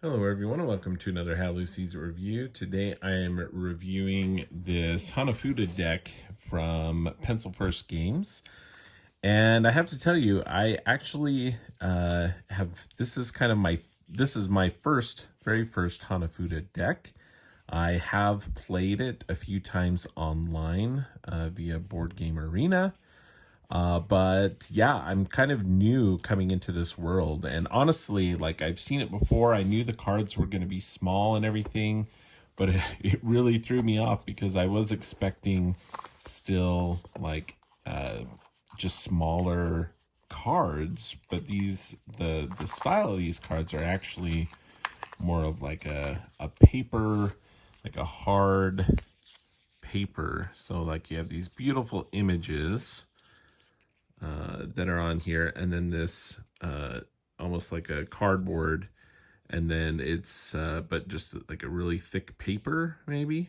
Hello everyone and welcome to another How Lucy's review. Today I am reviewing this Hanafuda deck from Pencil First Games. And I have to tell you, I actually this is my very first Hanafuda deck. I have played it a few times online via Board Game Arena. But yeah, I'm kind of new coming into this world. And honestly, like I've seen it before. I knew the cards were going to be small and everything, but it really threw me off because I was expecting still like just smaller cards. But the style of these cards are actually more of like a paper, like a hard paper. So like you have these beautiful images that are on here, and then this almost like a cardboard, and then it's but just like a really thick paper maybe,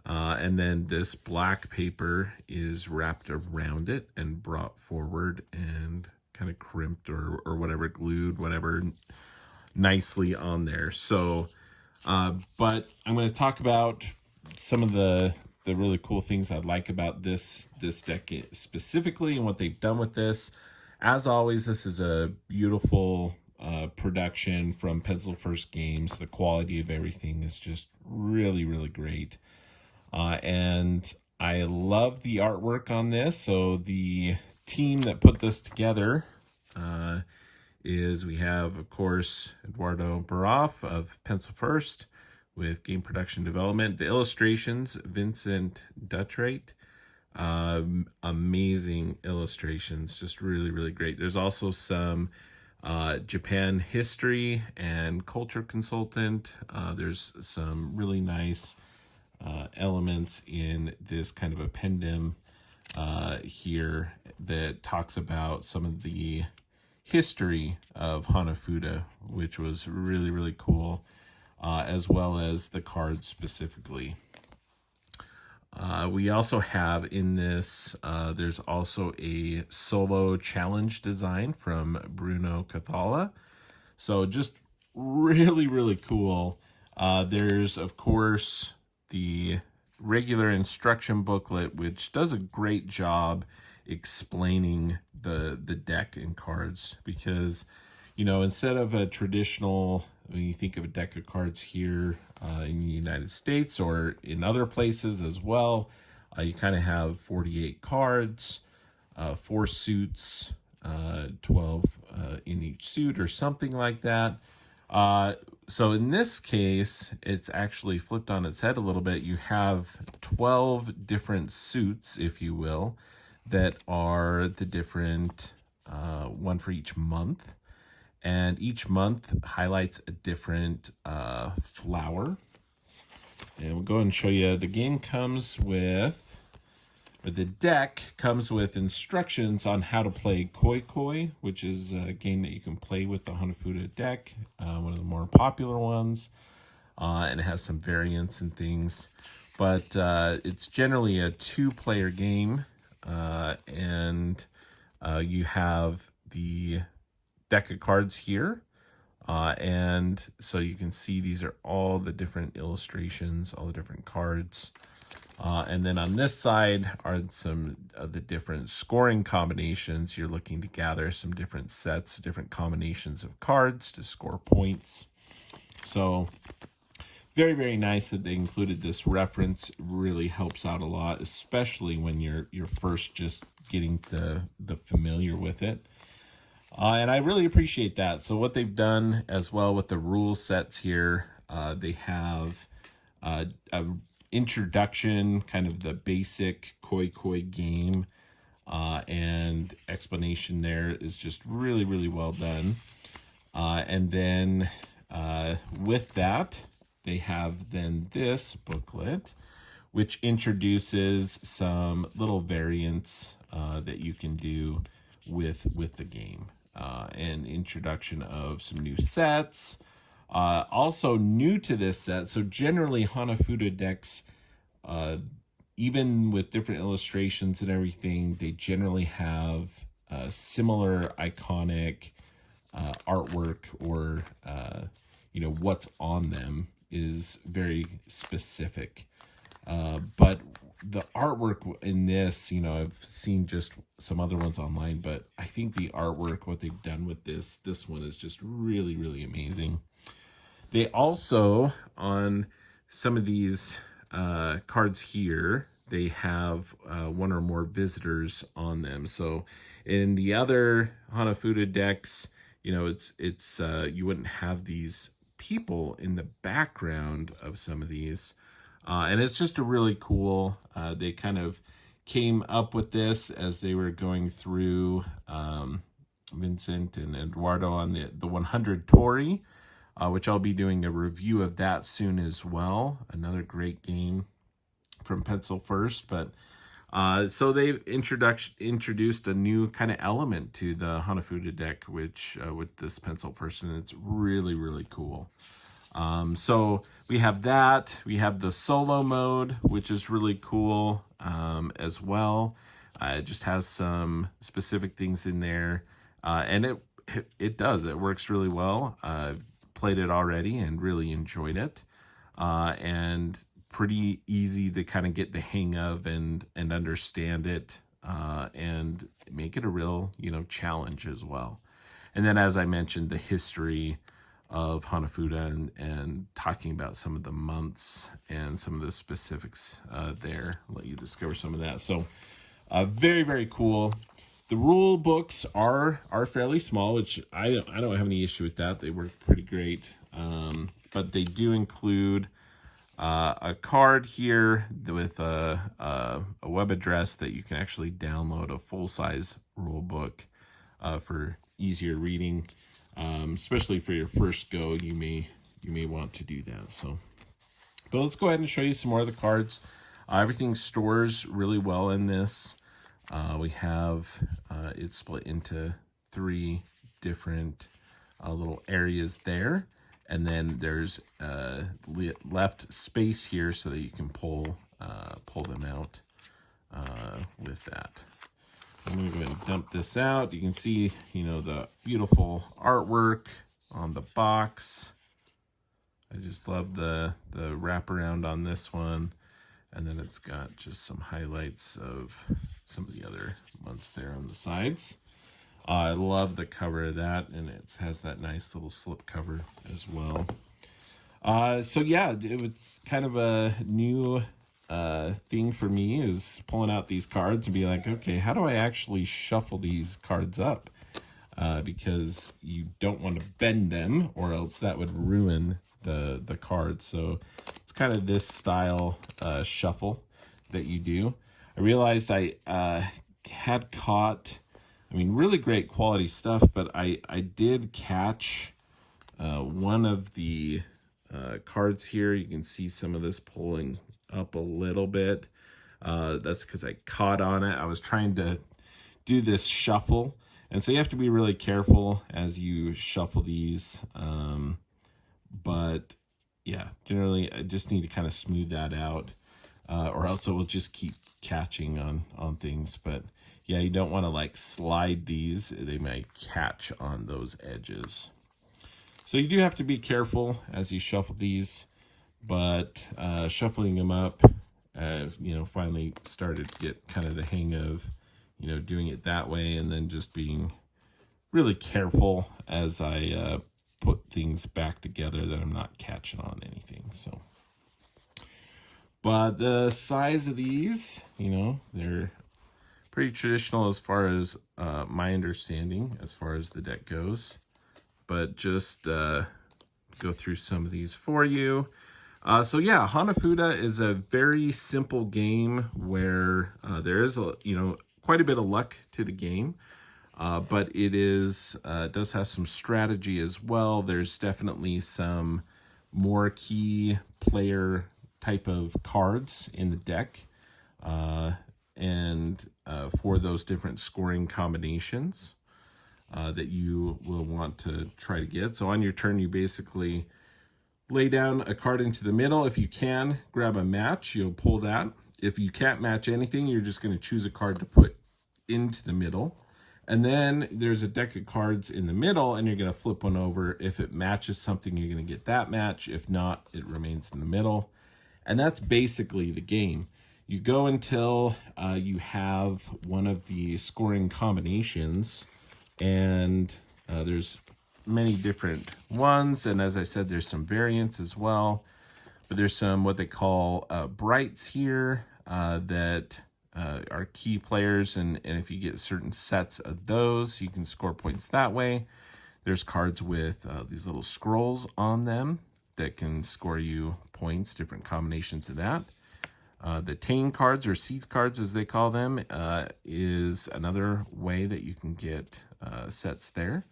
and then this black paper is wrapped around it and brought forward and kind of crimped or whatever, glued, whatever, nicely on there. So but I'm going to talk about some of the really cool things I like about this deck specifically and what they've done with this. As always, this is a beautiful production from Pencil First Games. The quality of everything is just really, really great. And I love the artwork on this. So the team that put this together is we have, of course, Eduardo Baroff of Pencil First with game production development. The illustrations, Vincent Duttrate. Amazing illustrations, just really, really great. There's also some Japan history and culture consultant. There's some really nice elements in this kind of appendum here that talks about some of the history of Hanafuda, which was really, really cool, as well as the cards specifically. We also have in this, there's also a solo challenge design from Bruno Cathala. So just really, really cool. There's, of course, the regular instruction booklet, which does a great job explaining the deck and cards, because instead of a traditional, when you think of a deck of cards here in the United States or in other places as well, you kind of have 48 cards, 4 suits, 12 in each suit or something like that. So in this case, it's actually flipped on its head a little bit. You have 12 different suits, if you will, that are the different, one for each month. And each month highlights a different flower. And we'll go ahead and show you. The game comes with, or the deck comes with instructions on how to play Koi Koi, which is a game that you can play with the Hanafuda deck, one of the more popular ones. And it has some variants and things. But it's generally a 2-player game. And you have the deck of cards here, and so you can see these are all the different illustrations, all the different cards, and then on this side are some of the different scoring combinations. You're looking to gather some different sets, different combinations of cards to score points. So very, very nice that they included this reference. Really helps out a lot, especially when you're first just getting to the familiar with it. And I really appreciate that. So what they've done as well with the rule sets here, they have a introduction, kind of the basic Koi Koi game, and explanation there is just really, really well done. And then with that, they have then this booklet, which introduces some little variants that you can do with the game. And introduction of some new sets. Also new to this set, so generally Hanafuda decks, even with different illustrations and everything, they generally have similar iconic artwork or what's on them is very specific. But the artwork in this, I've seen just some other ones online, but I think the artwork, what they've done with this one is just really, really amazing. They also, on some of these cards here, they have one or more visitors on them. So in the other Hanafuda decks, it's you wouldn't have these people in the background of some of these. And it's just a really cool, they kind of came up with this as they were going through Vincent and Eduardo on the 100 Tori, which I'll be doing a review of that soon as well. Another great game from Pencil First. But so they've introduced a new kind of element to the Hanafuda deck, which with this Pencil First, and it's really, really cool. So we have that. We have the solo mode, which is really cool as well. It just has some specific things in there, and it works really well. I've played it already and really enjoyed it, and pretty easy to kind of get the hang of and understand it, and make it a real challenge as well. And then, as I mentioned, the history of Hanafuda and talking about some of the months and some of the specifics there. I'll let you discover some of that. So very, very cool. The rule books are fairly small, which I don't have any issue with that. They work pretty great. But they do include a card here with a web address that you can actually download a full-size rule book for easier reading. Especially for your first go, you may want to do that. So, but let's go ahead and show you some more of the cards. Everything stores really well in this. We have it split into 3 different little areas there, and then there's left space here so that you can pull them out with that. I'm going to go ahead and dump this out. You can see, the beautiful artwork on the box. I just love the wraparound on this one. And then it's got just some highlights of some of the other months there on the sides. I love the cover of that, and it has that nice little slip cover as well. So yeah, it was kind of a new thing for me, is pulling out these cards and be like, okay, how do I actually shuffle these cards up? Because you don't want to bend them, or else that would ruin the cards. So it's kind of this style shuffle that you do. I realized I had caught, really great quality stuff, but I did catch one of the cards here. You can see some of this pulling up a little bit. That's because I caught on it. I was trying to do this shuffle, and so you have to be really careful as you shuffle these. But yeah, generally I just need to kind of smooth that out, or else it will just keep catching on things. But yeah, you don't want to like slide these. They might catch on those edges. So you do have to be careful as you shuffle these. But shuffling them up, finally started to get kind of the hang of, doing it that way, and then just being really careful as I put things back together that I'm not catching on anything. So, but the size of these, they're pretty traditional as far as my understanding, as far as the deck goes. But just go through some of these for you. So yeah, Hanafuda is a very simple game where there is quite a bit of luck to the game, but it does have some strategy as well. There's definitely some more key player type of cards in the deck, and for those different scoring combinations that you will want to try to get. So on your turn, you basically lay down a card into the middle. If you can, grab a match, you'll pull that. If you can't match anything, you're just going to choose a card to put into the middle. And then there's a deck of cards in the middle, and you're going to flip one over. If it matches something, you're going to get that match. If not, it remains in the middle. And that's basically the game. You go until you have one of the scoring combinations, and there's many different ones. And as I said, there's some variants as well. But there's some what they call brights here that are key players, and if you get certain sets of those, you can score points that way. There's cards with these little scrolls on them that can score you points, different combinations of that. The Tane cards, or seeds cards as they call them, is another way that you can get sets there.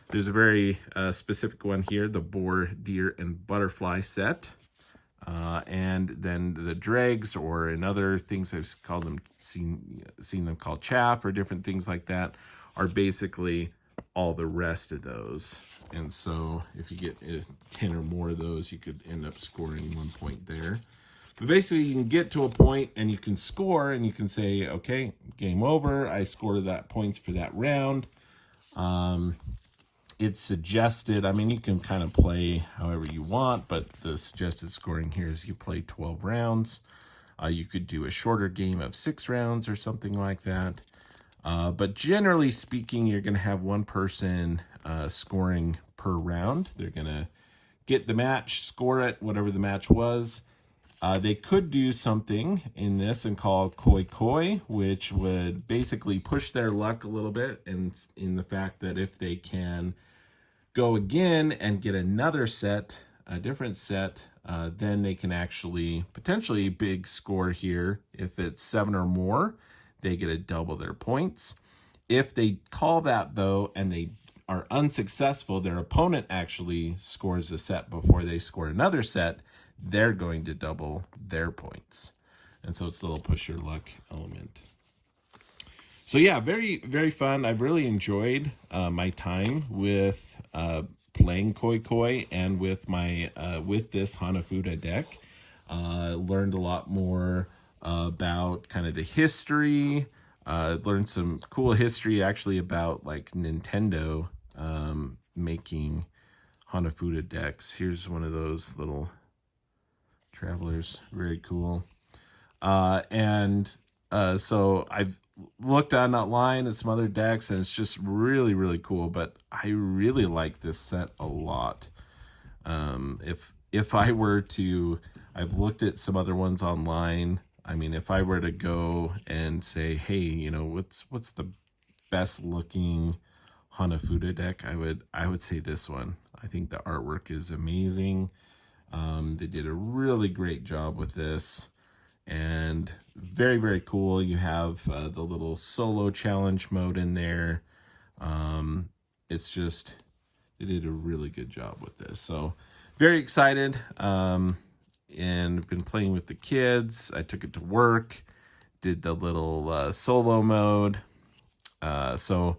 There's a very specific one here, the boar, deer, and butterfly set. And then the dregs, or in other things I've called them, seen them called chaff, or different things like that, are basically all the rest of those. And so if you get 10 or more of those, you could end up scoring 1 point there. But basically you can get to a point and you can score, and you can say, okay, game over. I scored that points for that round. It's suggested, I mean, you can kind of play however you want, but the suggested scoring here is you play 12 rounds. You could do a shorter game of 6 rounds or something like that. But generally speaking, you're going to have one person scoring per round. They're going to get the match, score it, whatever the match was. They could do something in this and call koi koi, which would basically push their luck a little bit, and in the fact that if they can go again and get another set, a different set, then they can actually potentially big score here. If it's 7 or more, they get to double their points. If they call that though and they are unsuccessful, their opponent actually scores a set before they score another set, they're going to double their points. And so it's a little push your luck element. So yeah, very, very fun. I've really enjoyed my time with playing Koi Koi and with my with this Hanafuda deck. Learned a lot more about kind of the history. Learned some cool history actually about like Nintendo making Hanafuda decks. Here's one of those little travelers, very cool. So I've looked online at some other decks, and it's just really, really cool. But I really like this set a lot. If I were to, I've looked at some other ones online. I mean, if I were to go and say, hey, you know, what's the best looking Hanafuda deck, I would say this one. I think the artwork is amazing. They did a really great job with this, and very, very cool. You have the little solo challenge mode in there. It's just, they did a really good job with this. So very excited, and been playing with the kids. I took it to work, did the little solo mode. So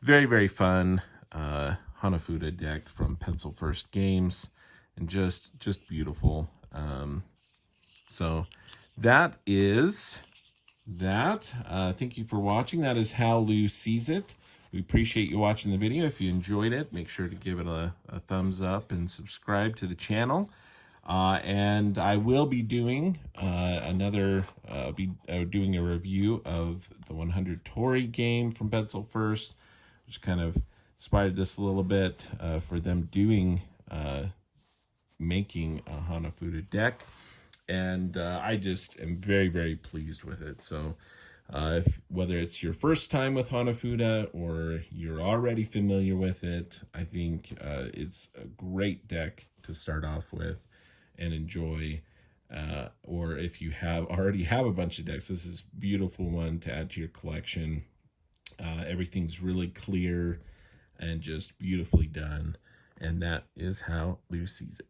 very, very fun Hanafuda deck from Pencil First Games, and just beautiful. So that is that. Thank you for watching. That is how Lou sees it. We appreciate you watching the video. If you enjoyed it, make sure to give it a thumbs up and subscribe to the channel. And I will be doing doing a review of the 100 Tori game from Pencil First, which kind of inspired this a little bit for them making a Hanafuda deck. And I just am very, very pleased with it. So whether it's your first time with Hanafuda or you're already familiar with it, I think it's a great deck to start off with and enjoy. Or if you already have a bunch of decks, this is a beautiful one to add to your collection. Everything's really clear and just beautifully done. And that is how Lou sees it.